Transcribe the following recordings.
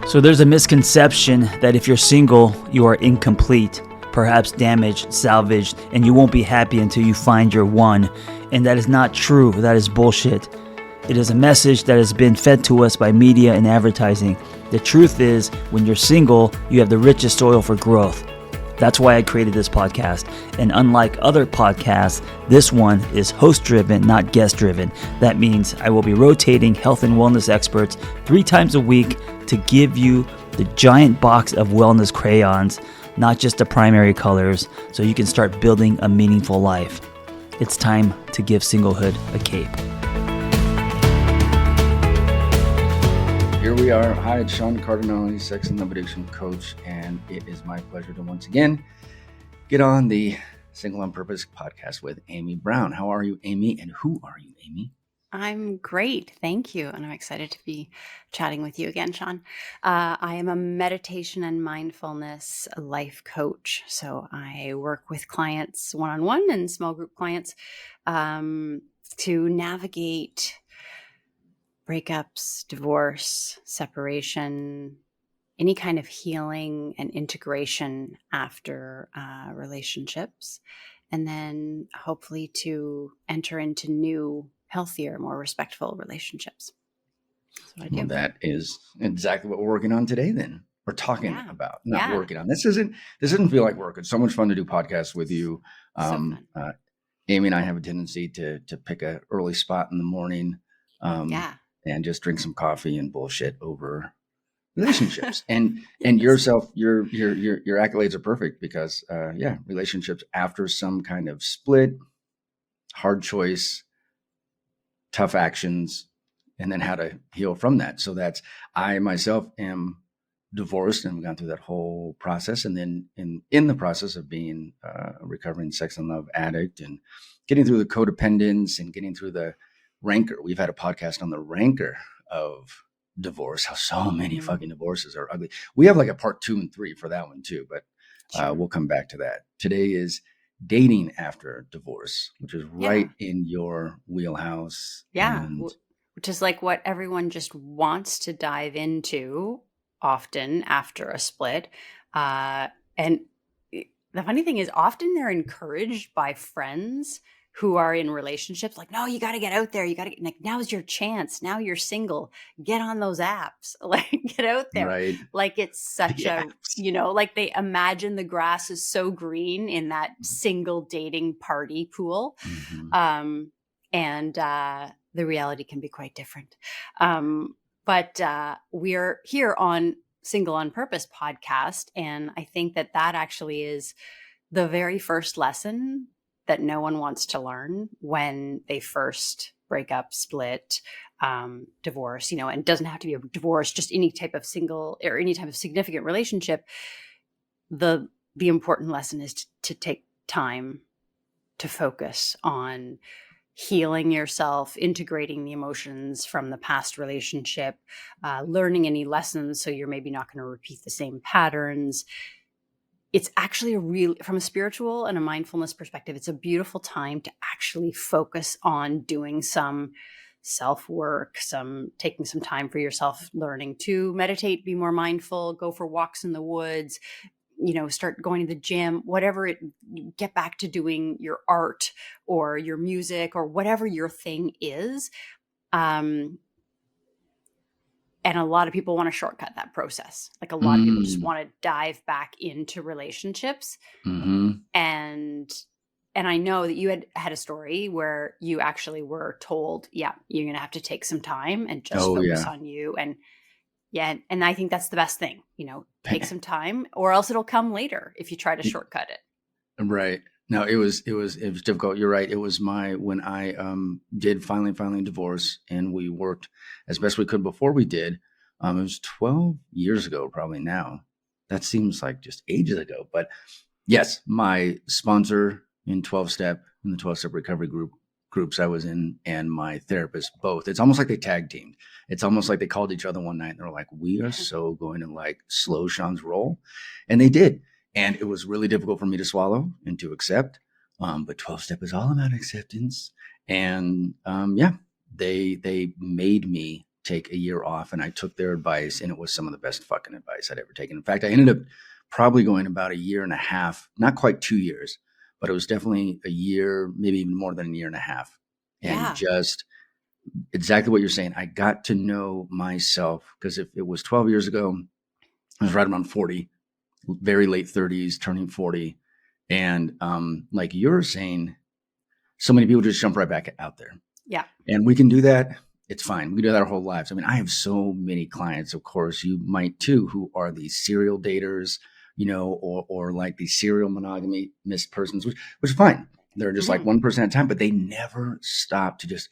So there's a misconception that if you're single, you are incomplete, perhaps damaged, salvaged, and you won't be happy until you find your one. And that is not true. That is bullshit. It is a message that has been fed to us by media and advertising. The truth is, when you're single, you have the richest soil for growth. That's why I created this podcast. And unlike other podcasts, this one is host-driven, not guest-driven. That means I will be rotating health and wellness experts 3 times a week to give you the giant box of wellness crayons, not just the primary colors, so you can start building a meaningful life. It's time to give singlehood a cape. Here we are. Hi, it's Sean Cardinalli, sex and love addiction coach, and it is my pleasure to once again get on the Single on Purpose podcast with Amy Brown. How are you, Amy? And who are you, Amy? I'm great. Thank you. And I'm excited to be chatting with you again, Sean. I am a meditation and mindfulness life coach. So I work with clients one-on-one and small group clients to navigate breakups, divorce, separation, any kind of healing and integration after relationships, and then hopefully to enter into new, healthier, more respectful relationships. That's what I do. Well, that is exactly what we're working on today then. We're talking about, not working on. This doesn't feel like work. It's so much fun to do podcasts with you. So fun. Amy and I have a tendency to pick an early spot in the morning. And just drink some coffee and bullshit over relationships. and yourself, your accolades are perfect because relationships after some kind of split, hard choice, tough actions, and then how to heal from that. So I myself am divorced and we've gone through that whole process. And then in the process of being a recovering sex and love addict and getting through the codependence and getting through the rancor. We've had a podcast on the rancor of divorce, how so many fucking divorces are ugly. We have like a part 2 and 3 for that one too, but we'll come back to that. Today is dating after divorce, which is right in your wheelhouse. Yeah, which is like what everyone just wants to dive into often after a split. And the funny thing is often they're encouraged by friends who are in relationships, like, no, you got to get out there. You got to like, now's your chance. Now you're single. Get on those apps. Like, get out there. Right. Like it's such like they imagine the grass is so green in that single dating party pool. Mm-hmm. And the reality can be quite different. But we're here on Single on Purpose podcast. And I think that actually is the very first lesson that no one wants to learn when they first break up, split, divorce, and it doesn't have to be a divorce, just any type of single or any type of significant relationship. The important lesson is to take time to focus on healing yourself, integrating the emotions from the past relationship, learning any lessons so you're maybe not going to repeat the same patterns. It's actually from a spiritual and a mindfulness perspective, it's a beautiful time to actually focus on doing some self-work, taking some time for yourself, learning to meditate, be more mindful, go for walks in the woods, start going to the gym, whatever get back to doing your art or your music or whatever your thing is. And a lot of people want to shortcut that process. Like a lot of people just want to dive back into relationships. Mm-hmm. And I know that you had a story where you actually were told, you're going to have to take some time and just focus on you. And and I think that's the best thing, take some time or else it'll come later if you try to shortcut it. Right. No, it was difficult. You're right. It was when I did finally divorce and we worked as best we could before we did. It was 12 years ago, probably now. That seems like just ages ago. But yes, my sponsor in 12-step, in the 12-step recovery groups I was in, and my therapist both. It's almost like they tag teamed. It's almost like they called each other one night and they were like, we are so going to like slow Sean's roll. And they did. And it was really difficult for me to swallow and to accept. But 12-step is all about acceptance. And they made me take a year off, and I took their advice, and it was some of the best fucking advice I'd ever taken. In fact, I ended up probably going about a year and a half, not quite 2 years, but it was definitely a year, maybe even more than a year and a half. And just exactly what you're saying. I got to know myself, because if it was 12 years ago, I was right around 40, very late 30s, turning 40. And like you're saying, so many people just jump right back out there. Yeah. And we can do that. It's fine. We can do that our whole lives. I mean, I have so many clients, of course, you might too, who are these serial daters, or like these serial monogamous persons, which is fine. They're just like one person at a time, but they never stop to just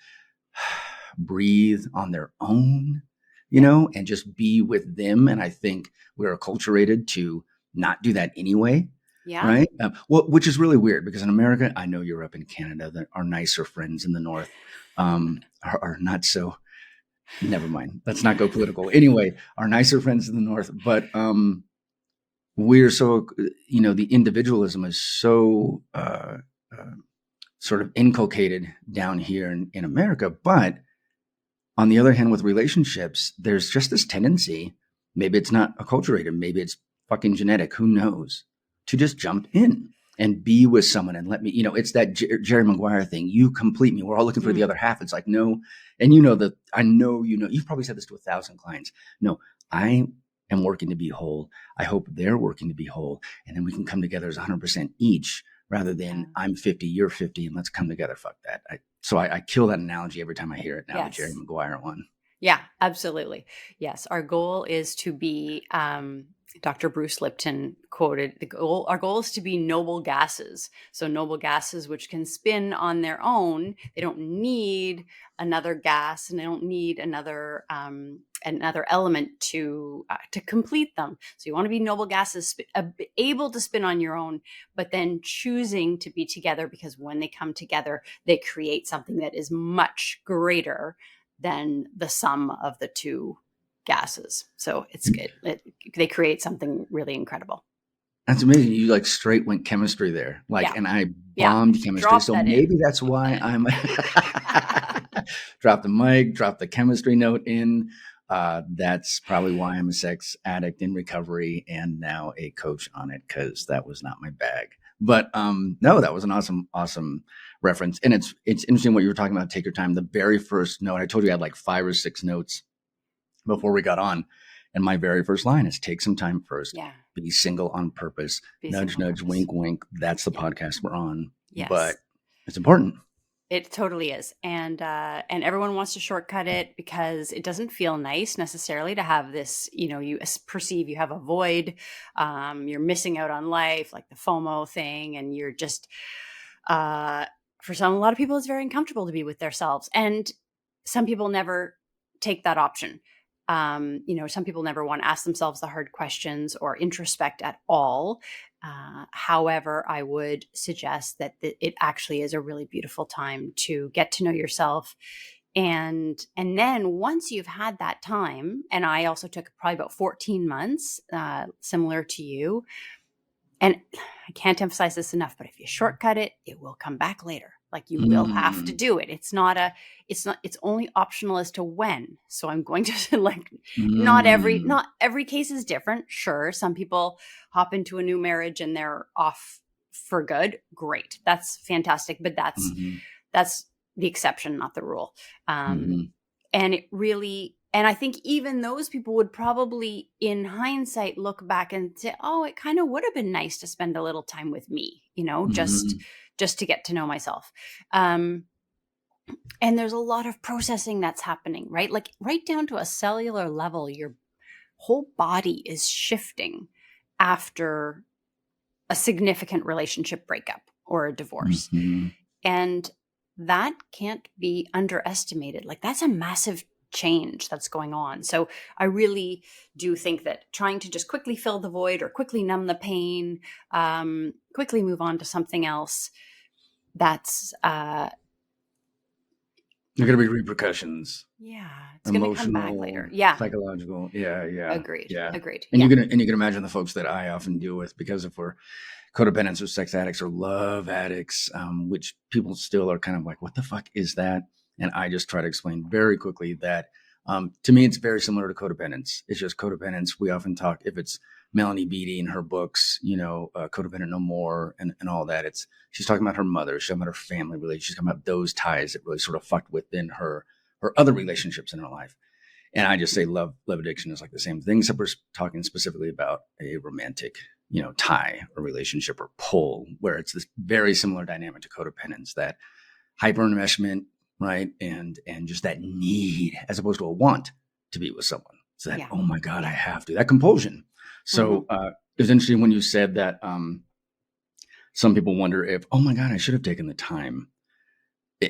breathe on their own, and just be with them. And I think we're acculturated to not do that anyway. Yeah. Right. Which is really weird, because in America, I know Europe and Canada, that our nicer friends in the North are not so. Never mind. Let's not go political. Anyway, our nicer friends in the North, but we're so, the individualism is so sort of inculcated down here in America. But on the other hand, with relationships, there's just this tendency, maybe it's not acculturated, maybe it's fucking genetic, who knows, to just jump in and be with someone and let me, it's that Jerry Maguire thing. You complete me. We're all looking for the other half. It's like, no. And I know, you've probably said this to 1,000 clients. No, I am working to be whole. I hope they're working to be whole. And then we can come together as 100% each, rather than I'm 50, you're 50, and let's come together. Fuck that. So I kill that analogy every time I hear it now, the Jerry Maguire one. Yeah, absolutely. Yes. Our goal is to be, Dr. Bruce Lipton quoted, our goal is to be noble gases. So noble gases which can spin on their own. They don't need another gas, and they don't need another element to complete them. So you want to be noble gases, able to spin on your own, but then choosing to be together, because when they come together, they create something that is much greater than the sum of the two gases. So it's good. They create something really incrediable. That's amazing. You like straight went chemistry there. And I bombed chemistry. Drop so that maybe in. That's why I'm drop the mic, drop the chemistry note in. That's probably why I'm a sex addict in recovery and now a coach on it, because that was not my bag. But no, that was an awesome reference. And it's interesting what you were talking about. Take your time. The very first note, I told you I had like 5 or 6 notes before we got on. And my very first line is take some time first. Yeah. Be single on purpose. Nudge, nudge, wink, wink. That's the podcast we're on. Yes. But it's important. It totally is. And everyone wants to shortcut it because it doesn't feel nice necessarily to have this, you perceive you have a void, you're missing out on life, like the FOMO thing. And you're just, for a lot of people, it's very uncomfortable to be with themselves. And some people never take that option. Some people never want to ask themselves the hard questions or introspect at all. However, I would suggest that it actually is a really beautiful time to get to know yourself. And then once you've had that time, and I also took probably about 14 months, similar to you. And I can't emphasize this enough, but if you shortcut it, it will come back later. Like you will have to do it. It's only optional as to when. So I'm going to not every case is different. Sure. Some people hop into a new marriage and they're off for good. Great. That's fantastic. But that's the exception, not the rule. And it really, and I think even those people would probably in hindsight look back and say, oh, it kind of would have been nice to spend a little time with me, just to get to know myself. And there's a lot of processing that's happening, right? Like right down to a cellular level, your whole body is shifting after a significant relationship breakup or a divorce. And that can't be underestimated. Like that's a massive change that's going on. So I really do think that trying to just quickly fill the void or quickly numb the pain, quickly move on to something else, that's there are going to be repercussions. Yeah, it's going to come back later. Yeah, psychological. Yeah. Agreed. Yeah, agreed. And you can imagine the folks that I often deal with, because if we're codependents or sex addicts or love addicts, which people still are kind of like, what the fuck is that? And I just try to explain very quickly that To me, it's very similar to codependence. It's just codependence. We often talk, if it's Melanie Beattie in her books, Codependent No More and all that, she's talking about her mother, she's talking about her family relationship, she's talking about those ties that really sort of fucked within her other relationships in her life. And I just say love addiction is like the same thing, except we're talking specifically about a romantic, tie or relationship or pull, where it's this very similar dynamic to codependence, that hyper enmeshment, right? And just that need as opposed to a want to be with someone. So that, oh my God, I have to, that compulsion. So it was interesting when you said that some people wonder if, oh my God, I should have taken the time.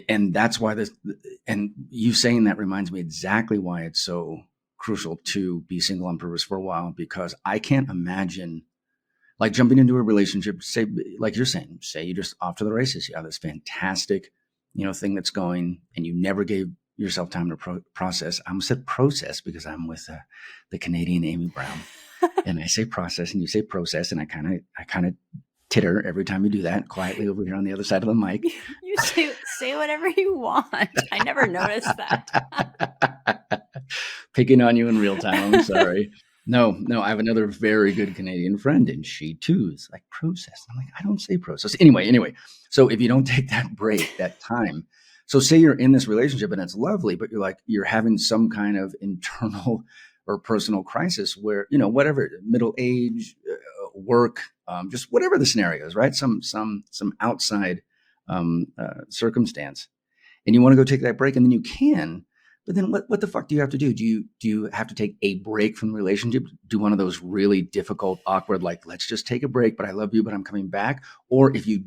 And that's why and you saying that reminds me exactly why it's so crucial to be single on purpose for a while, because I can't imagine like jumping into a relationship, say, like you're saying, say you're just off to the races. You have this fantastic, thing that's going, and you never gave yourself time to process. I almost said process because I'm with the Canadian Amy Brown, and I say process and you say process, and I kind of titter every time you do that quietly over here on the other side of the mic. You say whatever you want. I never noticed that. Picking on you in real time. I'm sorry. No, I have another very good Canadian friend, and she too is like process. I'm like, I don't say process. Anyway. So if you don't take that break, that time, so say you're in this relationship and it's lovely, but you're having some kind of internal or personal crisis where, whatever, middle age, work, just whatever the scenario is, right? Some outside circumstance, and you want to go take that break, and then you can. But then what the fuck do you have to do? Do you have to take a break from the relationship? Do one of those really difficult, awkward, like, let's just take a break, but I love you, but I'm coming back? Or if you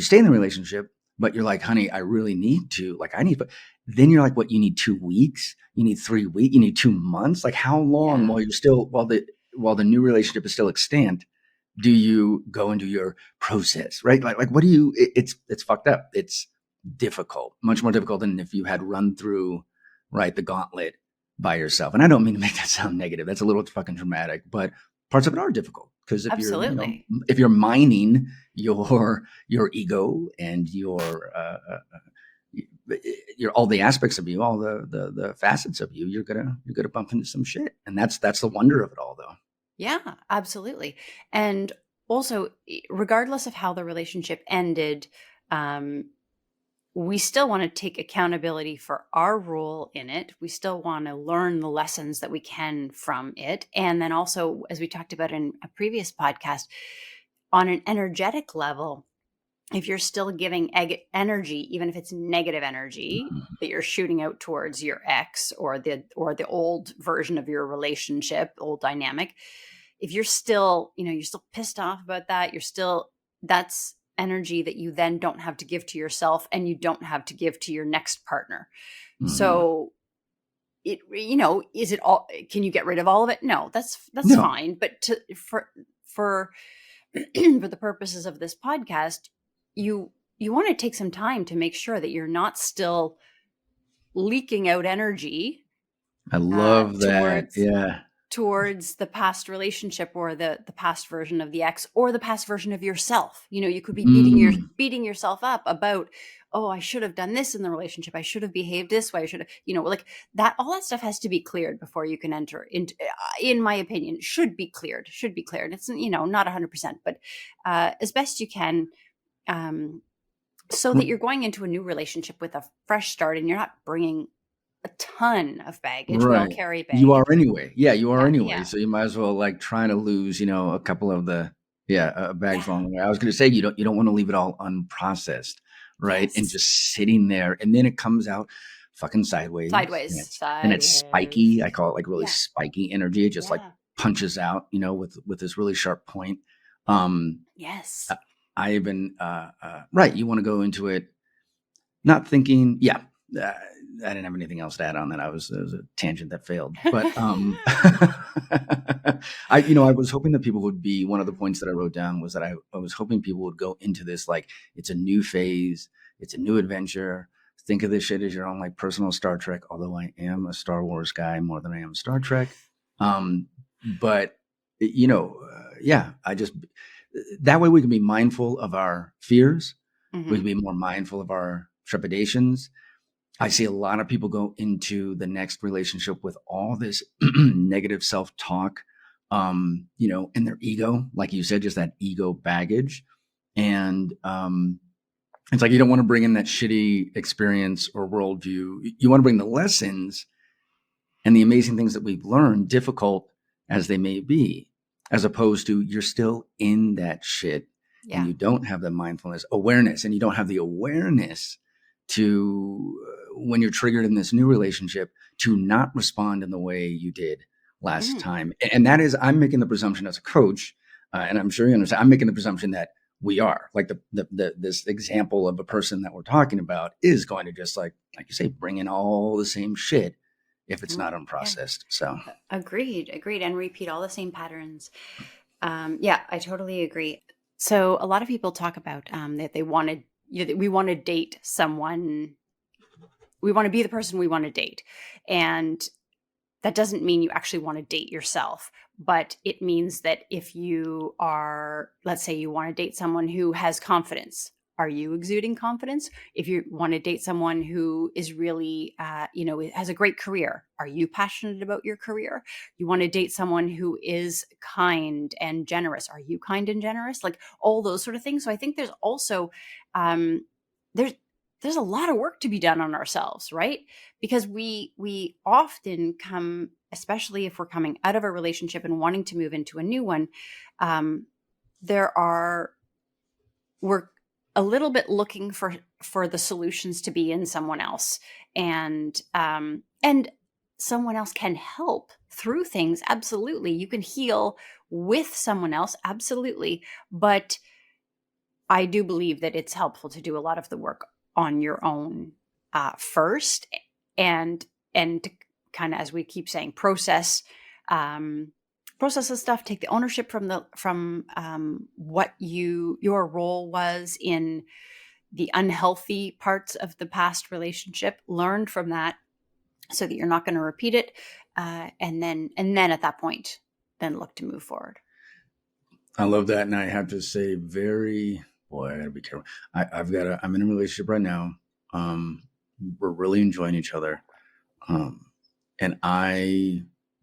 stay in the relationship, but you're like, honey, I really need to, but then you're like, what, you need 2 weeks? You need 3 weeks? You need 2 months? Like how long while the new relationship is still extant, do you go into your process, right? Like what do you, it's fucked up. It's difficult, much more difficult than if you had run through, right, the gauntlet by yourself. And I don't mean to make that sound negative. That's a little fucking dramatic, but parts of it are difficult because if you're mining your ego and your all the aspects of you, all the facets of you, you're gonna bump into some shit. And that's the wonder of it all, though. Yeah, absolutely. And also, regardless of how the relationship ended, we still want to take accountability for our role in it. We still want to learn the lessons that we can from it. And then also, as we talked about in a previous podcast, on an energetic level, if you're still giving energy, even if it's negative energy that you're shooting out towards your ex or the old version of your relationship, old dynamic, if you're still, you're still pissed off about that, that's energy that you then don't have to give to yourself, and you don't have to give to your next partner. Mm-hmm. So is it all, can you get rid of all of it? No, that's fine. But for the purposes of this podcast, you want to take some time to make sure that you're not still leaking out energy. I love that. Towards the past relationship or the past version of the ex or the past version of yourself. You could be beating yourself up about, oh, I should have done this in the relationship. I should have behaved this way. I should have, like that, all that stuff has to be cleared before you can enter into, in my opinion, should be cleared. It's, not 100%, but as best you can, so that you're going into a new relationship with a fresh start and you're not bringing a ton of baggage. Right. We all carry baggage. You are anyway. Yeah, you are anyway. Yeah. So you might as well try to lose, a couple of the bags along the way. I was going to say you don't want to leave it all unprocessed, right? Yes. And just sitting there, and then it comes out fucking sideways. And it's spiky. I call it like really spiky energy. It just like punches out, with this really sharp point. Yes. I even right. You want to go into it not thinking, I didn't have anything else to add on that. It was a tangent that failed. But I was hoping that people would be, one of the points that I wrote down was that I was hoping people would go into this like it's a new phase, it's a new adventure. Think of this shit as your own like personal Star Trek, although I am a Star Wars guy more than I am Star Trek. But I just, that way we can be mindful of our fears. Mm-hmm. We can be more mindful of our trepidations. I see a lot of people go into the next relationship with all this negative self-talk, and their ego, like you said, just that ego baggage. And it's like you don't want to bring in that shitty experience or worldview. You want to bring the lessons and the amazing things that we've learned, difficult as they may be, as opposed to you're still in that shit and you don't have the mindfulness awareness, and you don't have the awareness to when you're triggered in this new relationship to not respond in the way you did last time. And that is, I'm making the presumption as a coach, and I'm sure you understand, I'm making the presumption that we are like this example of a person that we're talking about is going to just like you say, bring in all the same shit if it's not unprocessed. So agreed. And repeat all the same patterns. I totally agree. So a lot of people talk about that they wanted, we want to date someone. We want to be the person we want to date. And that doesn't mean you actually want to date yourself, but it means that if you are, let's say you want to date someone who has confidence, are you exuding confidence? If you want to date someone who is really, has a great career, are you passionate about your career? You want to date someone who is kind and generous. Are you kind and generous? Like all those sort of things. So I think there's also, there's a lot of work to be done on ourselves, right? Because we often come, especially if we're coming out of a relationship and wanting to move into a new one, we're a little bit looking for the solutions to be in someone else, and someone else can help through things. Absolutely, you can heal with someone else, absolutely. But I do believe that it's helpful to do a lot of the work on your own first, and to kind of, as we keep saying, process the stuff, take the ownership from what your role was in the unhealthy parts of the past relationship, learn from that so that you're not going to repeat it, and then at that point then look to move forward. I love that. And I have to say, I gotta be careful. I'm in a relationship right now. We're really enjoying each other. And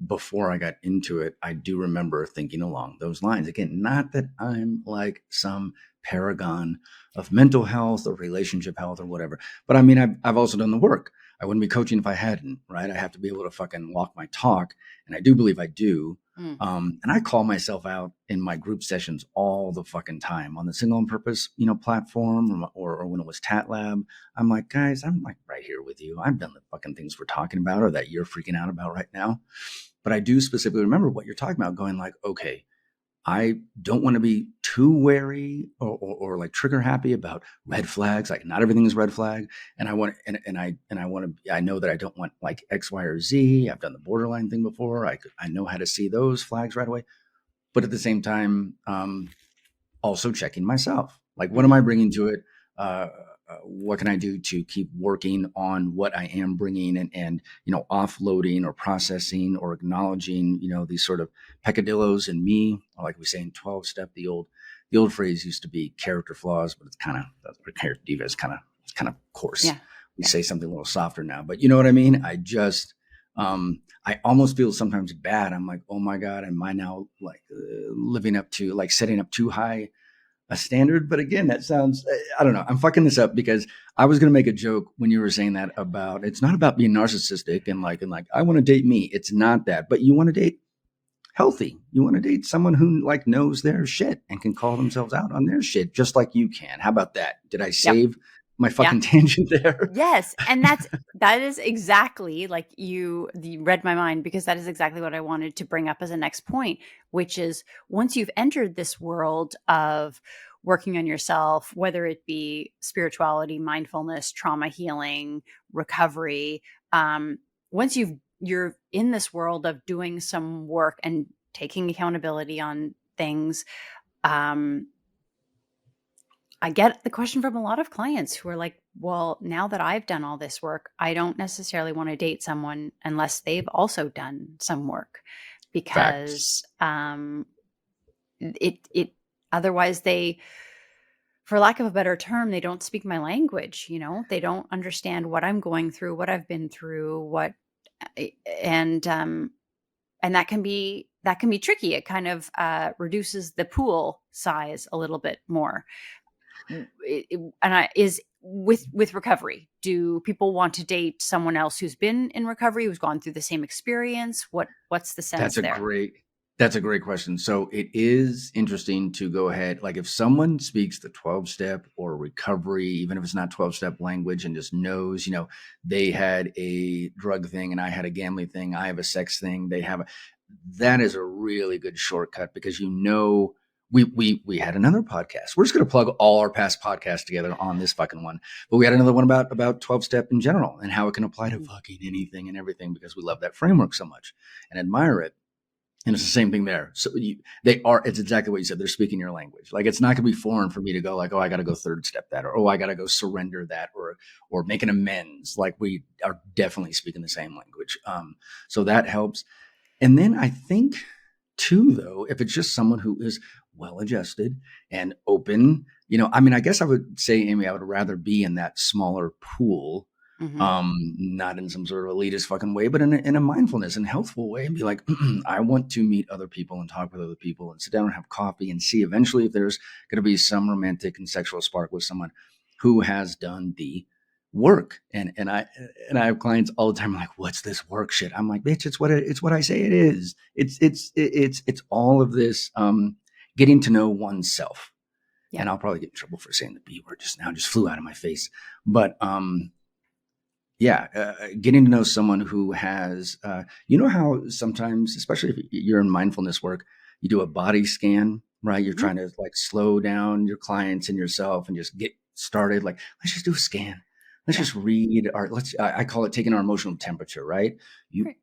before I got into it, I do remember thinking along those lines. Again, not that I'm like some paragon of mental health or relationship health or whatever, but I mean, I've also done the work. I wouldn't be coaching if I hadn't, right? I have to be able to fucking walk my talk. And I do believe I do. And I call myself out in my group sessions all the fucking time on the Single on Purpose, platform, or when it was Tat Lab. I'm like, guys, I'm like right here with you. I've done the fucking things we're talking about or that you're freaking out about right now. But I do specifically remember what you're talking about, going like, okay, I don't want to be too wary or like trigger happy about red flags. Like not everything is red flag. And I want, and I want to, I know that I don't want like X, Y, or Z. I've done the borderline thing before. I know how to see those flags right away. But at the same time, also checking myself. Like, what am I bringing to it? What can I do to keep working on what I am bringing and offloading or processing or acknowledging, these sort of peccadillos in me, or like we say in 12-step, the old phrase used to be character flaws, but it's kind of, character diva is kind of coarse. Yeah. We say something a little softer now, but you know what I mean? I just, I almost feel sometimes bad. I'm like, oh my God, am I now like living up to, like setting up too high a standard? But again, that sounds, I don't know. I'm fucking this up because I was going to make a joke when you were saying that about, it's not about being narcissistic and like, I want to date me. It's not that, but you want to date healthy. You want to date someone who like knows their shit and can call themselves out on their shit, just like you can. How about that? Did I save my fucking tangent there? Yes. And that is exactly like you read my mind, because that is exactly what I wanted to bring up as a next point, which is once you've entered this world of working on yourself, whether it be spirituality, mindfulness, trauma healing, recovery, once you're in this world of doing some work and taking accountability on things, I get the question from a lot of clients who are like, well, now that I've done all this work, I don't necessarily want to date someone unless they've also done some work, because it otherwise they for lack of a better term, they don't speak my language. They don't understand what I'm going through, what I've been through, and that can be tricky. It kind of reduces the pool size a little bit more. Is with recovery, do people want to date someone else who's been in recovery, who's gone through the same experience? What's the sense there? That's a great question. So it is interesting to go ahead, like if someone speaks the 12-step or recovery, even if it's not 12-step language, and just knows, they had a drug thing and I had a gambling thing, I have a sex thing, that is a really good shortcut, because we had another podcast. We're just going to plug all our past podcasts together on this fucking one. But we had another one about 12-step in general and how it can apply to fucking anything and everything, because we love that framework so much and admire it. And it's the same thing there. So it's exactly what you said. They're speaking your language. Like, it's not going to be foreign for me to go like, oh, I got to go third step that, or, oh, I got to go surrender that, or make an amends. Like, we are definitely speaking the same language. So that helps. And then I think too, though, if it's just someone who is well-adjusted and open, I guess I would say, Amy, I would rather be in that smaller pool. Not in some sort of elitist fucking way, but in a mindfulness and healthful way, and be like, I want to meet other people and talk with other people and sit down and have coffee and see eventually if there's going to be some romantic and sexual spark with someone who has done the work. And I have clients all the time like, what's this work shit? I'm like, bitch, it's what I say it is. It's all of this getting to know oneself. Yeah. And I'll probably get in trouble for saying the B word just now, just flew out of my face. But getting to know someone who has, how sometimes, especially if you're in mindfulness work, you do a body scan, right? You're trying to like slow down your clients and yourself and just get started. Like, let's just do a scan. Let's just read I call it taking our emotional temperature, right?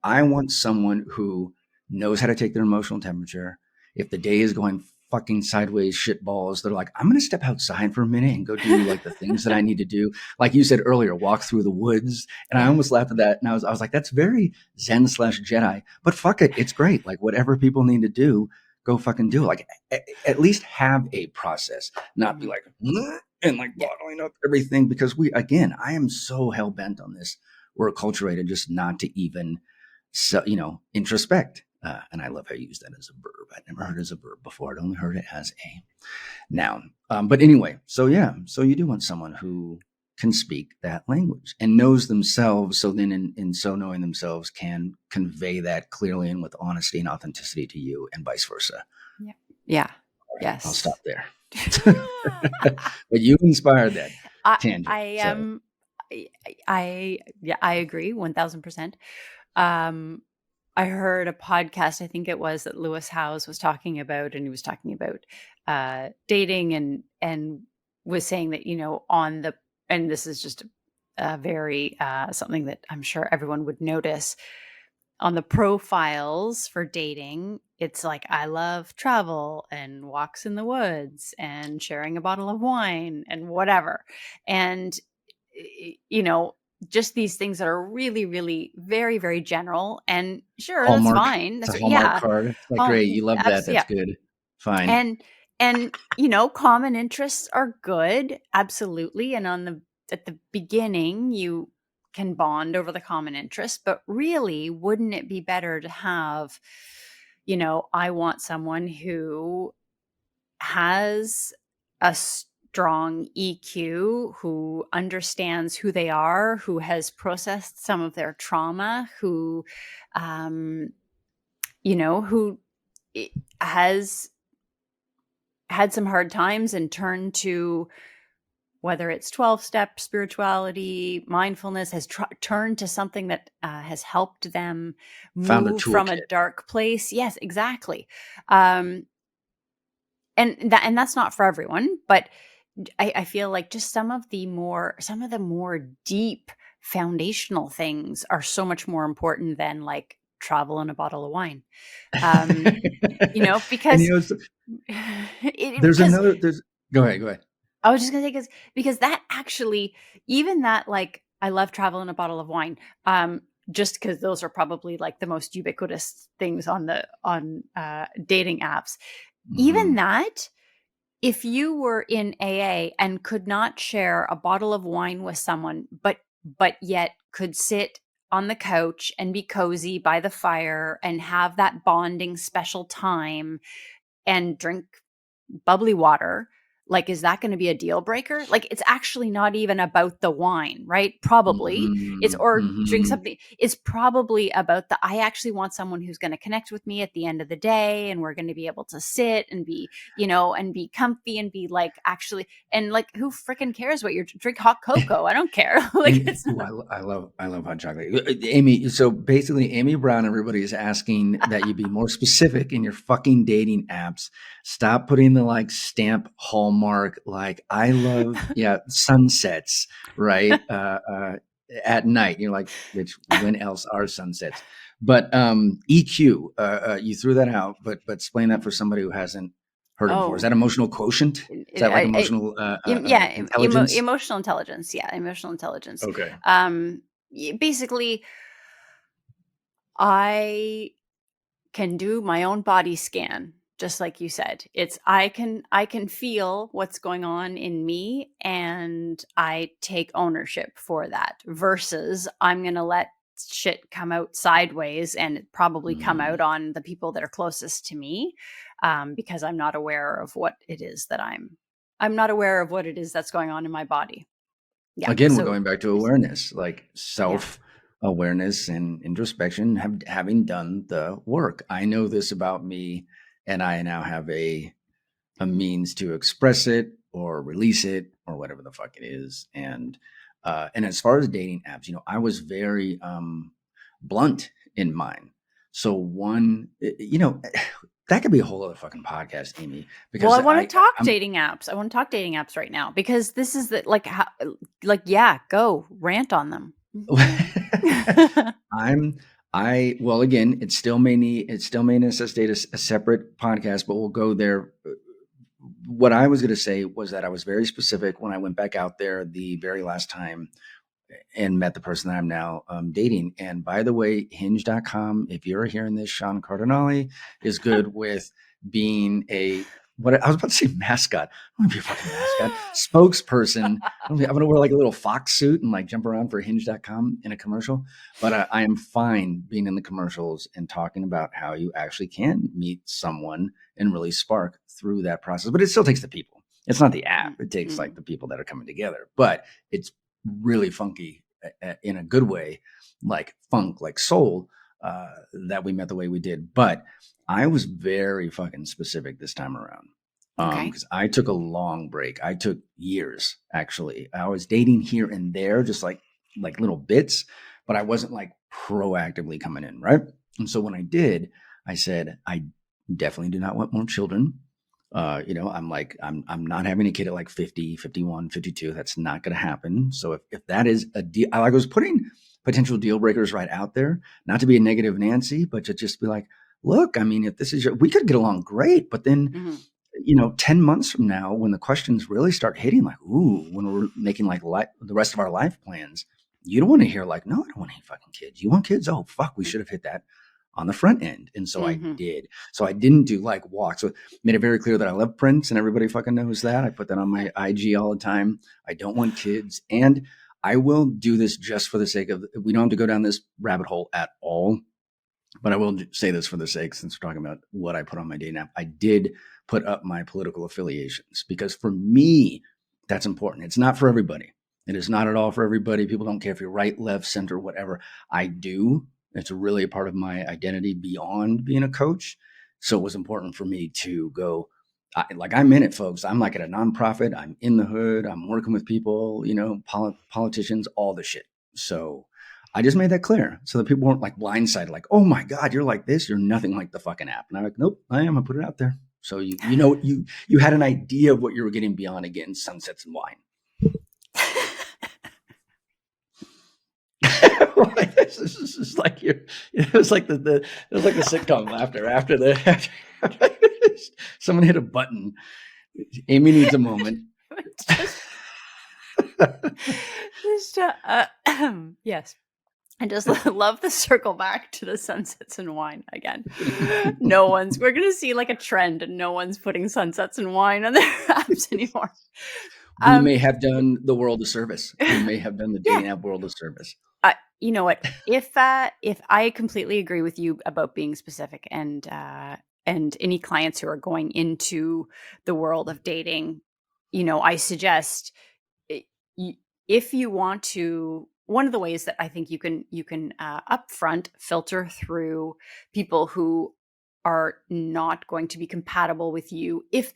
I want someone who knows how to take their emotional temperature. If the day is going fucking sideways shit balls, they're like, I'm going to step outside for a minute and go do like the things that I need to do. Like you said earlier, walk through the woods. And I almost laughed at that. And I was like, that's very Zen / Jedi, but fuck it. It's great. Like, whatever people need to do, go fucking do it. Like, at least have a process, not be like, and like bottling up everything, because I am so hell bent on this. We're acculturated just not to even, introspect. And I love how you use that as a verb. I'd never heard it as a verb before. I'd only heard it as a noun. But anyway, so you do want someone who can speak that language and knows themselves. So then in so knowing themselves, can convey that clearly and with honesty and authenticity to you, and vice versa. Yeah. Yeah. Right, yes. I'll stop there. But you inspired that tangent. I agree 1000%. I heard a podcast, I think it was, that Lewis Howes was talking about, and he was talking about dating and was saying that, and this is just a very something that I'm sure everyone would notice on the profiles for dating. It's like, I love travel and walks in the woods and sharing a bottle of wine and whatever. And, just these things that are really, really very, very general. And sure, Hallmark. That's fine. It's a Hallmark card. It's like, great. You love that. That's good. Fine. And common interests are good. Absolutely. And at the beginning, you can bond over the common interest, but really, wouldn't it be better to have, I want someone who has a strong EQ, who understands who they are, who has processed some of their trauma, who has had some hard times and turned to, whether it's 12-step spirituality, mindfulness, has turned to something that has helped them move from a dark place. Yes, exactly. And that's not for everyone, but I feel like just some of the more deep foundational things are so much more important than like travel and a bottle of wine. Because go ahead. I was just going to say, because that actually, even that, like, I love travel and a bottle of wine, just because those are probably like the most ubiquitous things on dating apps. Mm-hmm. Even that if you were in AA and could not share a bottle of wine with someone, but yet could sit on the couch and be cozy by the fire and have that bonding special time and drink bubbly water, like, is that going to be a deal breaker? Like, it's actually not even about the wine, right? Probably it's, or drink something. It's probably about I actually want someone who's going to connect with me at the end of the day, and we're going to be able to sit and be, and be comfy and be like, actually, and like, who freaking cares what you drink hot cocoa? I don't care. Like, it's I love hot chocolate. Amy, so basically Amy Brown, everybody is asking that you be more specific in your fucking dating apps. Stop putting the like stamp hallmark, like I love, sunsets, right? At night. You're like, bitch, when else are sunsets? But EQ, you threw that out, but explain that for somebody who hasn't heard it before. Is that emotional quotient? Is that like emotional intelligence? Emotional intelligence. Yeah, emotional intelligence. Okay. Basically, I can do my own body scan, just like you said. It's I can feel what's going on in me, and I take ownership for that, versus I'm going to let shit come out sideways and probably come out on the people that are closest to me, because I'm not aware of what it is that I'm not aware of what it is that's going on in my body. Yeah. Again, we're going back to awareness, like self-awareness and introspection, having done the work. I know this about me, and I now have a means to express it or release it or whatever the fuck it is. And as far as dating apps, I was very blunt in mine. So one, that could be a whole other fucking podcast, Amy. Because I want to talk dating apps. I want to talk dating apps right now, because this is go rant on them. Again, it still may necessitate a separate podcast, but we'll go there. What I was going to say was that I was very specific when I went back out there the very last time and met the person that I'm now dating. And by the way, hinge.com, if you're hearing this, Sean Cardinalli is good with being what I was about to say mascot. I want to be a fucking mascot. Spokesperson. I'm going to wear like a little fox suit and like jump around for hinge.com in a commercial. But I am fine being in the commercials and talking about how you actually can meet someone and really spark through that process. But it still takes the people. It's not the app. It takes like the people that are coming together. But it's really funky in a good way, like funk, like soul, that we met the way we did. But I was very fucking specific this time around, because I took a long break. I took years, actually. I was dating here and there, just like little bits, but I wasn't like proactively coming in, right? And so when I did, I said, I definitely do not want more children. I'm not having a kid at like 50, 51, 52. That's not going to happen. So if that is a deal, I was putting potential deal breakers right out there, not to be a negative Nancy, but to just be like, look, I mean, if this is we could get along great, but then, 10 months from now, when the questions really start hitting, like, ooh, when we're making like the rest of our life plans, you don't want to hear like, no, I don't want any fucking kids. You want kids? Oh, fuck, we should have hit that on the front end. And so I did. So I didn't do like walks. So made it very clear that I love Prince, and everybody fucking knows that. I put that on my IG all the time. I don't want kids. And I will do this just for the sake of, we don't have to go down this rabbit hole at all, but I will say this for the sake, since we're talking about what I put on my dating app. I did put up my political affiliations, because for me, that's important. It's not for everybody. It is not at all for everybody. People don't care if you're right, left, center, whatever. I do. It's really a part of my identity beyond being a coach. So it was important for me to go, I'm in it, folks. I'm like at a nonprofit. I'm in the hood. I'm working with people, politicians, all the shit. So I just made that clear so that people weren't like blindsided, like, oh my God, you're like this. You're nothing like the fucking app. And I'm like, nope, I am. I put it out there. So you had an idea of what you were getting beyond, again, sunsets and wine. This is just like it was like the sitcom laughter after someone hit a button. Amy needs a moment. Yes. I just love the circle back to the sunsets and wine again. We're going to see like a trend and no one's putting sunsets and wine on their apps anymore. We may have done the world a service. We may have done the dating app world a service. You know what? If I completely agree with you about being specific, and any clients who are going into the world of dating, I suggest if you want to. One of the ways that I think you can upfront filter through people who are not going to be compatible with you, if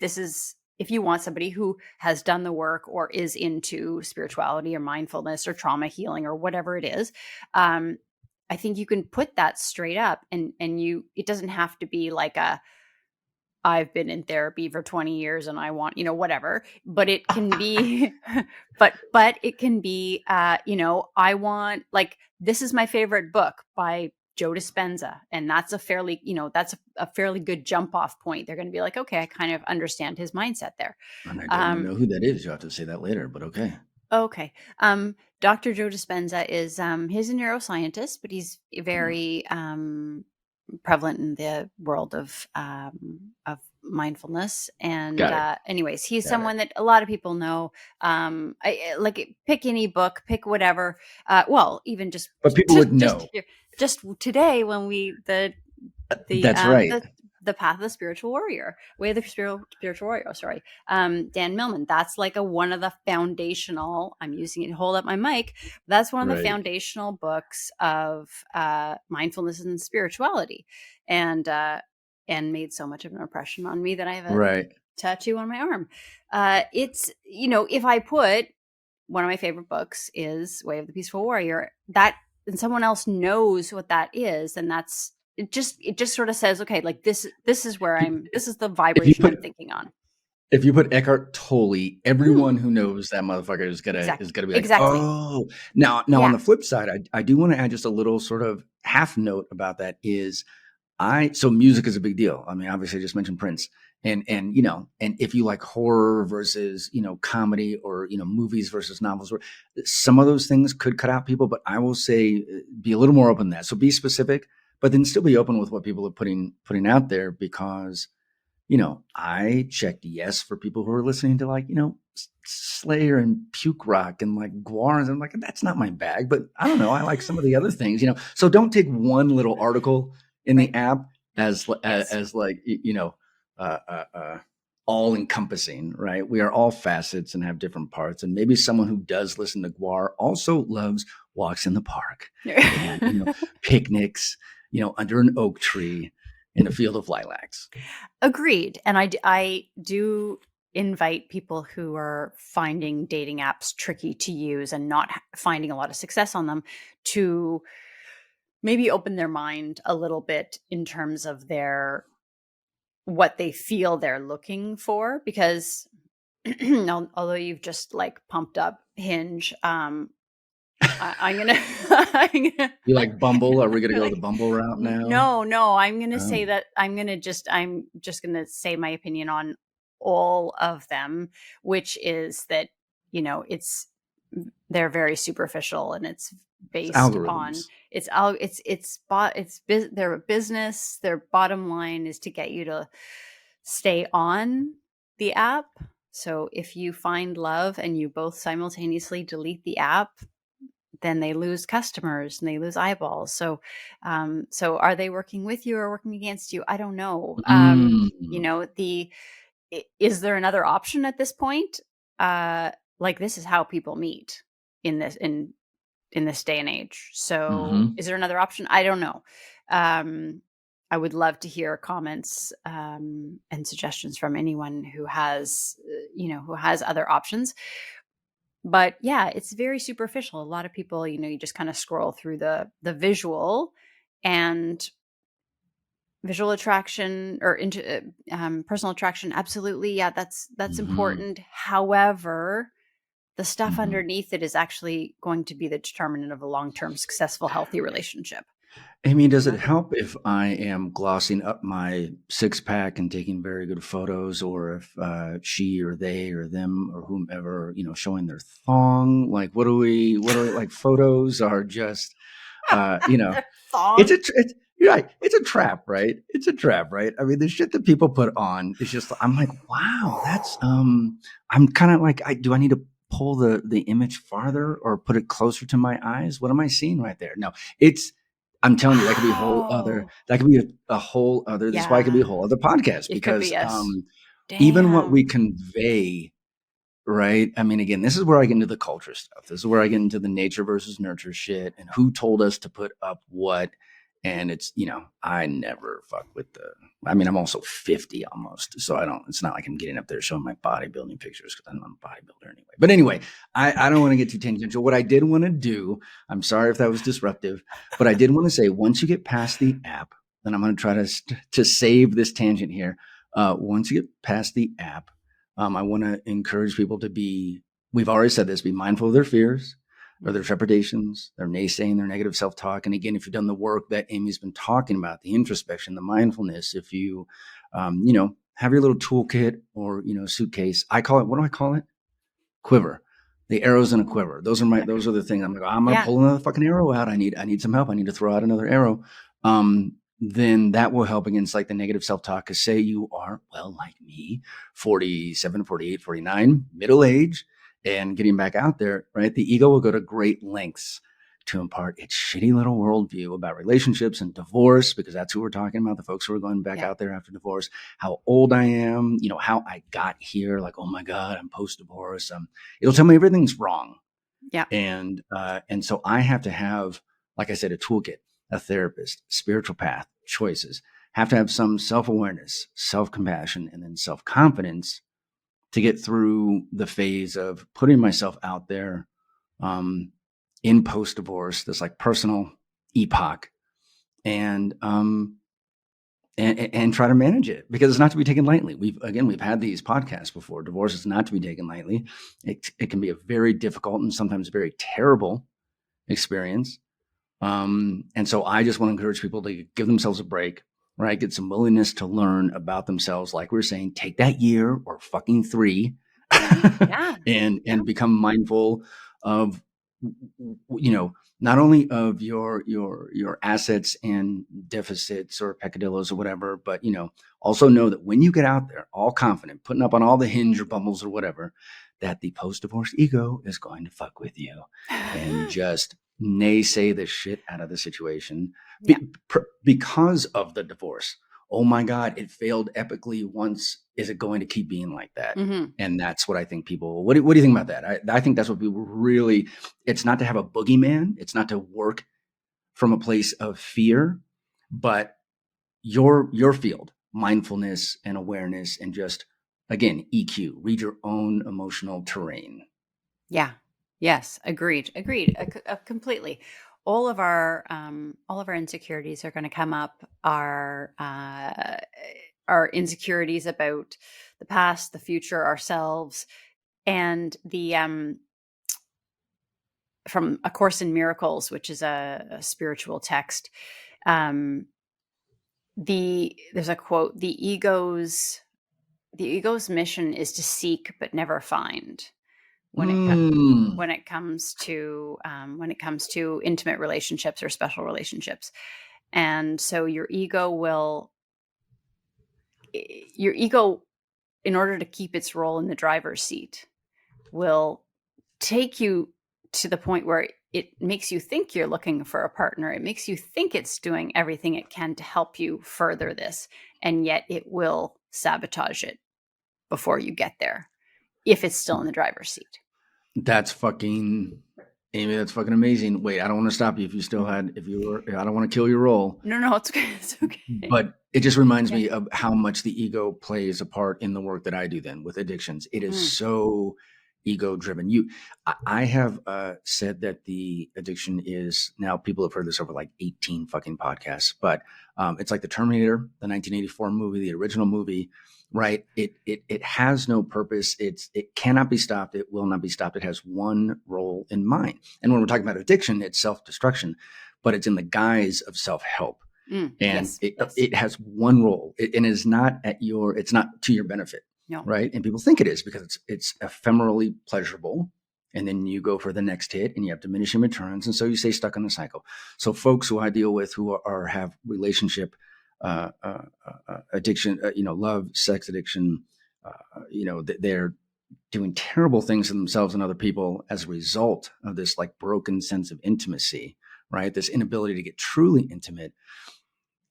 you want somebody who has done the work or is into spirituality or mindfulness or trauma healing or whatever it is, I think you can put that straight up, and it doesn't have to be like I've been in therapy for 20 years and I want, whatever, but it can be, but it can be, I want, like, this is my favorite book by Joe Dispenza. And that's a fairly, that's a fairly good jump off point. They're going to be like, okay, I kind of understand his mindset there. And I don't even know who that is. You'll have to say that later, but okay. Okay. Dr. Joe Dispenza he's a neuroscientist, but he's very, prevalent in the world of mindfulness. And anyways, he's someone that a lot of people know. Pick any book, pick whatever. Even just, but people would know. Just today when that's right. The Path of the Spiritual Warrior, Way of the Spiritual Warrior. Sorry, Dan Millman. That's like one of the foundational. I'm using it to hold up my mic. That's one of the foundational books of mindfulness and spirituality, and made so much of an impression on me that I have a tattoo on my arm. It's if I put one of my favorite books is Way of the Peaceful Warrior, and someone else knows what that is, then that's. It just sort of says, okay, like this is where this is the vibration I'm thinking on. If you put Eckhart Tolle, everyone who knows that motherfucker is gonna be like, oh. Now on the flip side, I do want to add just a little sort of half note about that is so music is a big deal. I mean, obviously I just mentioned Prince. And if you like horror versus, comedy or, movies versus novels, some of those things could cut out people, but I will say be a little more open to that. So be specific, but then still be open with what people are putting out there, because, I checked yes for people who are listening to like, Slayer and puke rock and like Guar. And I'm like, that's not my bag, but I don't know. I like some of the other things, so don't take one little article in the app as like, all encompassing, right? We are all facets and have different parts. And maybe someone who does listen to Guar also loves walks in the park and, picnics, under an oak tree in a field of lilacs. Agreed. And I do invite people who are finding dating apps tricky to use and not finding a lot of success on them to maybe open their mind a little bit in terms of what they feel they're looking for, because although you've just like pumped up Hinge, I'm gonna you like Bumble? Are we gonna go the Bumble route now? No, I'm gonna say that I'm just gonna say my opinion on all of them, which is that they're very superficial, and it's based on they're a business. Their bottom line is to get you to stay on the app. So if you find love and you both simultaneously delete the app, then they lose customers and they lose eyeballs. So are they working with you or working against you? I don't know. Is there another option at this point? Like, this is how people meet in this day and age. So is there another option? I don't know. I would love to hear comments and suggestions from anyone who has other options. But yeah, it's very superficial. A lot of people, you just kind of scroll through the visual, and visual attraction or into personal attraction. Absolutely. Yeah, that's important. However, the stuff underneath it is actually going to be the determinant of a long-term, successful, healthy relationship. Amy, does it help if I am glossing up my six-pack and taking very good photos, or if she or they or them or whomever, showing their thong? Like, what do we like? Photos are just You know, Thong. you're right. It's a trap, right? It's a trap, right? I mean, the shit that people put on is just, I'm like, wow, that's, I'm kind of like, do I need to pull the image farther or put it closer to my eyes? What am I seeing right there? No, I'm telling you, that could be a whole other, that could be a whole other, this is why it could be a whole other podcast, It could because, be, yes. even what we Damn. convey, right? I mean, again, this is where I get into the culture stuff. This is where I get into the nature versus nurture shit and who told us to put up what. And it's, you know, I never fuck with I'm also 50 almost. So it's not like I'm getting up there showing my bodybuilding pictures because I'm not a bodybuilder anyway. But anyway, I don't want to get too tangential. What I did want to do, I'm sorry if that was disruptive, but I did want to say, once you get past the app, then I'm going to try to save this tangent here. Once you get past the app, I want to encourage people to we've already said this, be mindful of their fears or their trepidations, their naysaying, their negative self-talk. And again, if you've done the work that Amy's been talking about, the introspection, the mindfulness, if you, have your little toolkit or, suitcase, what do I call it? Quiver. The arrows in a quiver. Those are the things I'm like, I'm going to pull another fucking arrow out. I need some help. I need to throw out another arrow. Then that will help against like the negative self-talk. Cause say you are, well, like me, 47, 48, 49, middle age, and getting back out there, right? The ego will go to great lengths to impart its shitty little worldview about relationships and divorce, because that's who we're talking about, the folks who are going back out there after divorce, how old I am, how I got here, like, oh my God, I'm post-divorce. It'll tell me everything's wrong. Yeah. And so I have to have, like I said, a toolkit, a therapist, spiritual path, choices, have to have some self-awareness, self-compassion, and then self-confidence to get through the phase of putting myself out there in post-divorce, this like personal epoch, and try to manage it, because it's not to be taken lightly. We've had these podcasts before. Divorce is not to be taken lightly. It can be a very difficult and sometimes very terrible experience. And so I just want to encourage people to give themselves a break, right? Get some willingness to learn about themselves. Like we were saying, take that year or fucking 3 and become mindful of, not only of your assets and deficits or peccadillos or whatever, but, also know that when you get out there, all confident, putting up on all the Hinge or Bumbles or whatever, that the post-divorce ego is going to fuck with you and just naysay the shit out of the situation because of the divorce. Oh my God, it failed epically once. Is it going to keep being like that? Mm-hmm. And that's what I think people, what do you think about that? I think that's what people really, it's not to have a boogeyman. It's not to work from a place of fear, but your field, mindfulness and awareness, and just, again, EQ, read your own emotional terrain. Yeah. Yes. Agreed. Completely. All of our insecurities are going to come up. Our insecurities about the past, the future, ourselves, and the from A Course in Miracles, which is a spiritual text. There's a quote: the ego's mission is to seek but never find. When it comes to intimate relationships or special relationships. And so your ego, in order to keep its role in the driver's seat, will take you to the point where it makes you think you're looking for a partner. It makes you think it's doing everything it can to help you further this. And yet it will sabotage it before you get there, if it's still in the driver's seat. That's fucking, Amy, that's fucking amazing. Wait, I don't want to stop you if I don't want to kill your role. No, it's okay. It's okay. But it just reminds me of how much the ego plays a part in the work that I do then with addictions. It is so ego driven. I have said that the addiction is, now people have heard this over like 18 fucking podcasts, but it's like the Terminator, the 1984 movie, the original movie. Right. It has no purpose. It cannot be stopped. It will not be stopped. It has one role in mind. And when we're talking about addiction, it's self-destruction, but it's in the guise of self-help. It has one role. And it's not to your benefit. No. Right. And people think it is because it's ephemerally pleasurable and then you go for the next hit and you have diminishing returns. And so you stay stuck in the cycle. So folks who I deal with who have relationship addiction, love, sex addiction, they're doing terrible things to themselves and other people as a result of this like broken sense of intimacy, right? This inability to get truly intimate.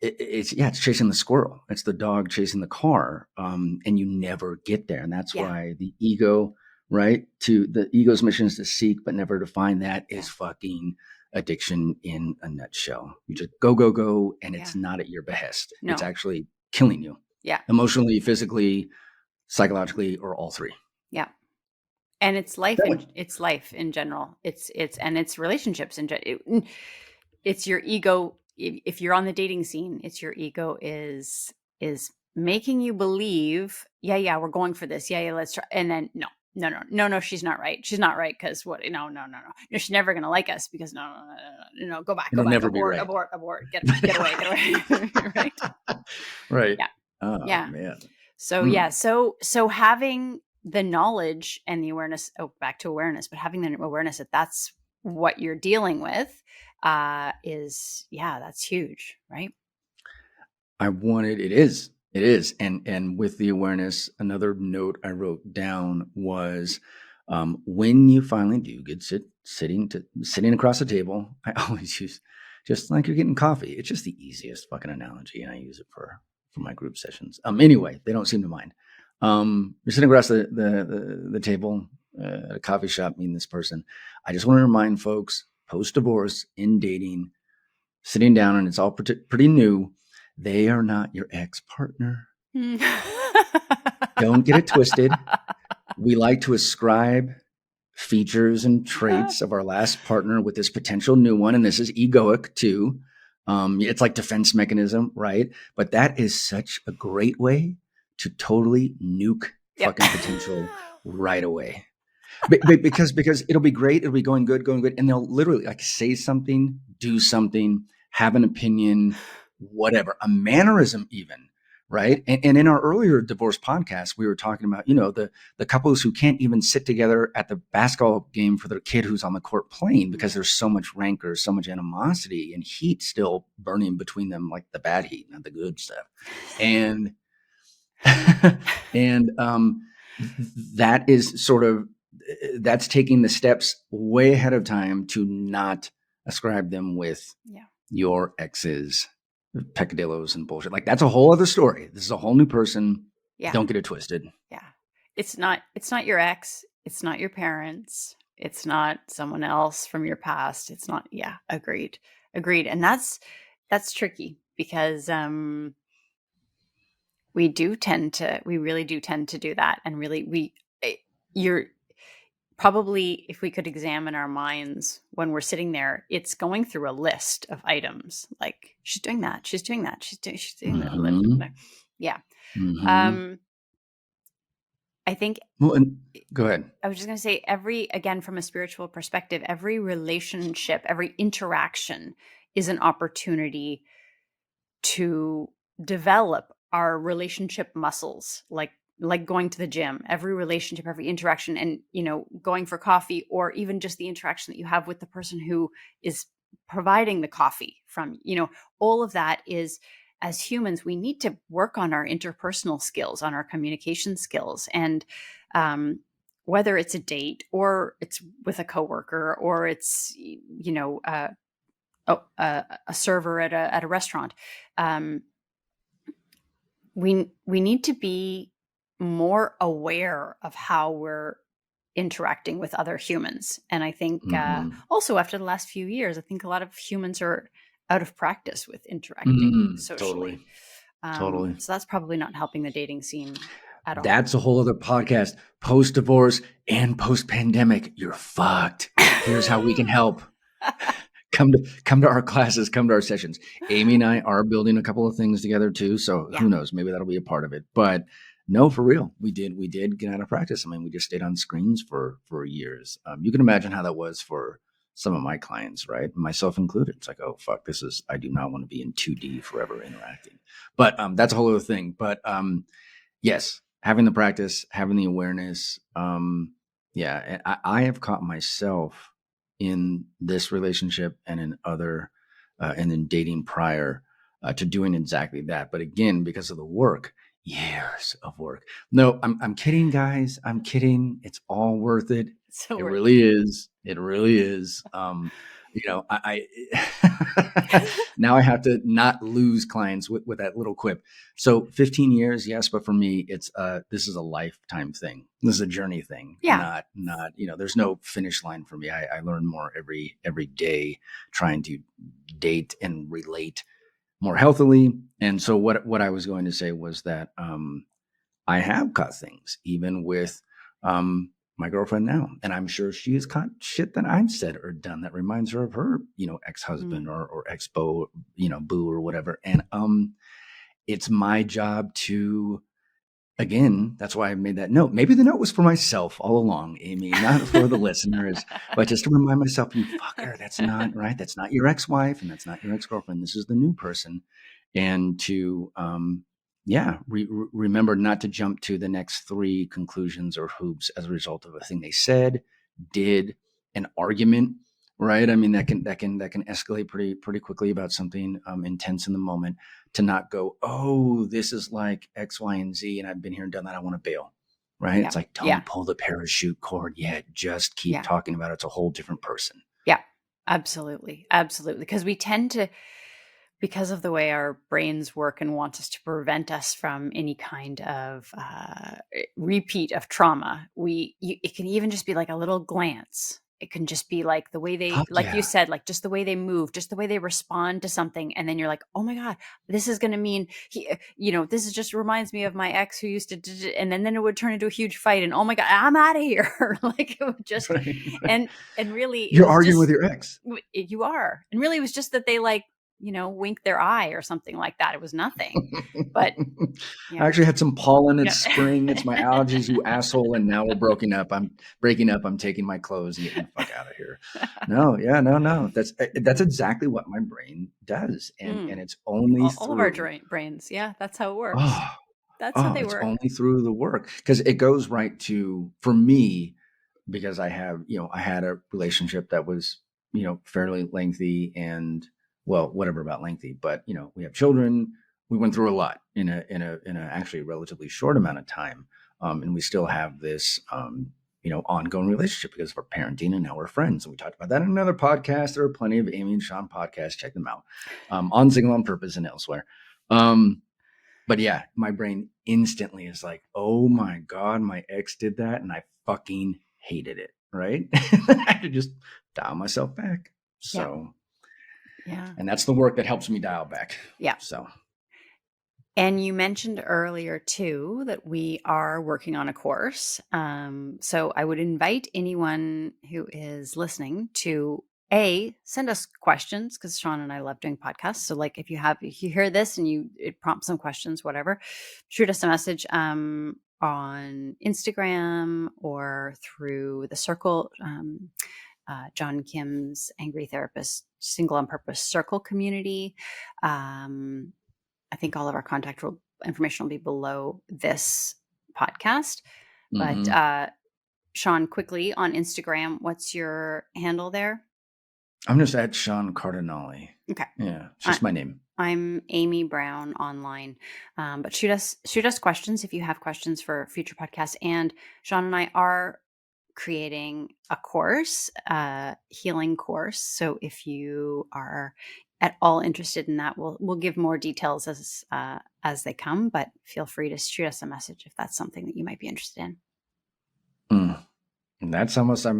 It's chasing the squirrel. It's the dog chasing the car. And you never get there. And that's why the ego, right? The ego's mission is to seek, but never to find. That is fucking addiction in a nutshell. You just go. And it's not at your behest. No. It's actually killing you. Yeah. Emotionally, physically, psychologically, or all three. Yeah. And it's life. It's life in general. It's relationships in general. It's your ego. If you're on the dating scene, it's your ego is making you believe, we're going for this. Let's try. And then no, she's not right. She's not right because what? No, she's never gonna like us because no, go back, abort, get away, right? Right. Yeah. Oh man. So so having the knowledge and the awareness. Oh, back to awareness, but having the awareness that that's what you're dealing with. That's huge, right? It is. And with the awareness, another note I wrote down was, when you finally do get sitting across the table, I always use, just like you're getting coffee. It's just the easiest fucking analogy. And I use it for my group sessions. Anyway, they don't seem to mind. You're sitting across the table, at a coffee shop, meeting this person. I just want to remind folks, post-divorce, in dating, sitting down, and it's all pretty new, they are not your ex-partner. Don't get it twisted. We like to ascribe features and traits of our last partner with this potential new one, and this is egoic too. It's like defense mechanism, right? But that is such a great way to totally nuke fucking potential right away. Because it'll be great, it'll be going good, and they'll literally like say something, do something, have an opinion, whatever, a mannerism even, right? And in our earlier divorce podcast, we were talking about, the couples who can't even sit together at the basketball game for their kid who's on the court playing because there's so much rancor, so much animosity and heat still burning between them, like the bad heat, not the good stuff. And that is sort of, that's taking the steps way ahead of time to not ascribe them with your ex's peccadillos and bullshit. Like that's a whole other story. This is a whole new person. Yeah. Don't get it twisted. Yeah. It's not your ex. It's not your parents. It's not someone else from your past. It's not. Yeah. Agreed. And that's tricky because, we really do tend to do that. And really you're probably, if we could examine our minds when we're sitting there, it's going through a list of items like she's doing that, she's doing that. Yeah. Mm-hmm. I think. Well, go ahead. I was just going to say again, from a spiritual perspective, every relationship, every interaction is an opportunity to develop our relationship muscles, like going to the gym. Every relationship, every interaction, and going for coffee, or even just the interaction that you have with the person who is providing the coffee from, all of that is, as humans, we need to work on our interpersonal skills, on our communication skills. And whether it's a date or it's with a coworker or it's, a server at a restaurant, we need to be more aware of how we're interacting with other humans. And I think also after the last few years, I think a lot of humans are out of practice with interacting socially. Totally. So that's probably not helping the dating scene at all. That's a whole other podcast. Post-divorce and post-pandemic, you're fucked. Here's how we can help. Come to our classes, come to our sessions. Amy and I are building a couple of things together too. So who knows, maybe that'll be a part of it. But no, for real, we did get out of practice. I mean, we just stayed on screens for years. You can imagine how that was for some of my clients, right? Myself included. It's like, oh, fuck, I do not want to be in 2D forever interacting. But that's a whole other thing. But yes, having the practice, having the awareness, Yeah. And I have caught myself in this relationship and in other, and in dating prior to doing exactly that. But again, because of the work, years of work. No, I'm kidding, guys. I'm kidding. It's all worth it. So It worth really is. It really is. I now I have to not lose clients with that little quip. So 15 years, yes, but for me, it's this is a lifetime thing. This is a journey thing. Yeah. Not there's no finish line for me. I learn more every day trying to date and relate more healthily. And so what I was going to say was that I have caught things even with my girlfriend now, and I'm sure she has caught shit that I've said or done that reminds her of her, ex-husband or ex-beau, boo or whatever. And it's my job to, again, that's why I made that note. Maybe the note was for myself all along, Amy, not for the listeners, but just to remind myself, you fucker, that's not right. That's not your ex-wife and that's not your ex-girlfriend. This is the new person. And to, remember not to jump to the next three conclusions or hoops as a result of a thing they said, did, an argument, right? I mean, that can escalate pretty quickly about something intense in the moment. To not go, oh, this is like X, Y, and Z, and I've been here and done that. I want to bail, right? Yeah. It's like, don't pull the parachute cord yet. Just keep talking about it. It's a whole different person. Yeah, absolutely. Absolutely. Because we tend to, because of the way our brains work and want us to prevent us from any kind of repeat of trauma, it can even just be like a little glance. It can just be like the way they, you said, like just the way they move, just the way they respond to something. And then you're like, oh my God, this is going to mean, this is just reminds me of my ex who used to, and then it would turn into a huge fight. And oh my God, I'm out of here. Like it would just, right. and really. You're arguing with your ex. You are. And really it was just that they wink their eye or something like that. It was nothing, but I actually had some pollen. It's spring. It's my allergies, you asshole. And now we're breaking up. I'm breaking up. I'm taking my clothes and getting the fuck out of here. No. That's exactly what my brain does. And it's only all of our brains. Yeah. That's how it works. That's how they work. It's only through the work. Cause it goes right to, for me, because I have, I had a relationship that was, fairly lengthy and, well, whatever about lengthy, but we have children. We went through a lot in a actually relatively short amount of time, and we still have this ongoing relationship because of our parenting, and now we're friends. And we talked about that in another podcast. There are plenty of Amy and Sean podcasts. Check them out on Single on Purpose and elsewhere. But yeah, my brain instantly is like, oh my God, my ex did that, and I fucking hated it. Right? I had to just dial myself back. So. Yeah. And that's the work that helps me dial back. Yeah. So. And you mentioned earlier too that we are working on a course. So I would invite anyone who is listening to send us questions, because Sean and I love doing podcasts. So like if you hear this and it prompts some questions, whatever, shoot us a message on Instagram or through the Circle. John Kim's Angry Therapist Single on Purpose Circle community. I think all of our contact information will be below this podcast. Mm-hmm. But Sean, quickly on Instagram, what's your handle there? I'm just at Sean Cardinalli. Okay. Yeah, it's just my name. I'm Amy Brown online. But shoot us questions if you have questions for future podcasts. And Sean and I are creating a course, healing course. So if you are at all interested in that, we'll give more details as they come, but feel free to shoot us a message if that's something that you might be interested in. And that's almost, I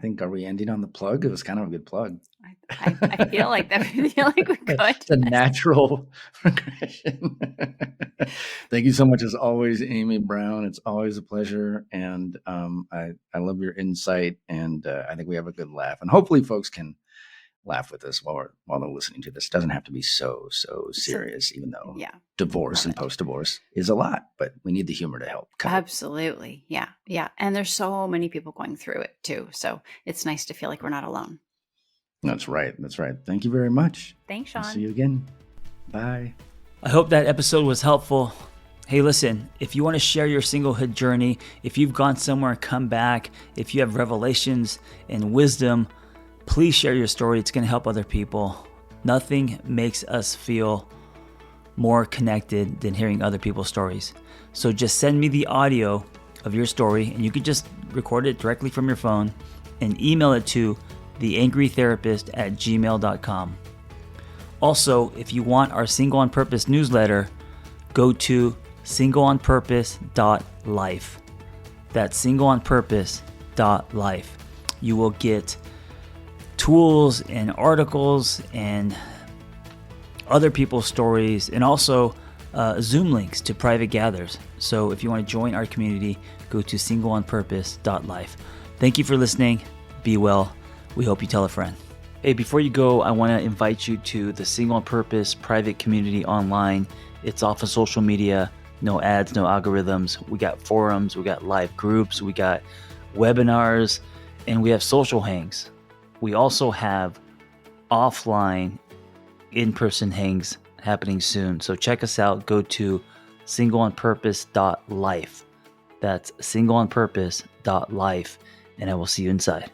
think, are we ending on the plug? It was kind of a good plug. I feel like that. I feel like we could. It's a natural progression. Thank you so much, as always, Amy Brown. It's always a pleasure. And I love your insight. And I think we have a good laugh. And hopefully folks can laugh with us while they're listening to this. It doesn't have to be so serious, even though divorce and post-divorce is a lot, but we need the humor to help. Absolutely. Yeah. Yeah. And there's so many people going through it too. So it's nice to feel like we're not alone. That's right. Thank you very much. Thanks, Sean. I'll see you again. Bye. I hope that episode was helpful. Hey, listen, if you want to share your singlehood journey, if you've gone somewhere and come back, if you have revelations and wisdom, please share your story. It's going to help other people. Nothing makes us feel more connected than hearing other people's stories. So just send me the audio of your story, and you can just record it directly from your phone and email it to theangrytherapist@gmail.com. Also, if you want our Single on Purpose newsletter, go to singleonpurpose.life. That's singleonpurpose.life. You will get tools and articles and other people's stories, and also Zoom links to private gathers. So if you want to join our community, go to singleonpurpose.life. Thank you for listening. Be well. We hope you tell a friend. Hey, before you go, I want to invite you to the Single on Purpose private community online. It's off of social media. No ads, no algorithms. We got forums, we got live groups, we got webinars, and we have social hangs. We also have offline in-person hangs happening soon. So check us out. Go to singleonpurpose.life. That's singleonpurpose.life, and I will see you inside.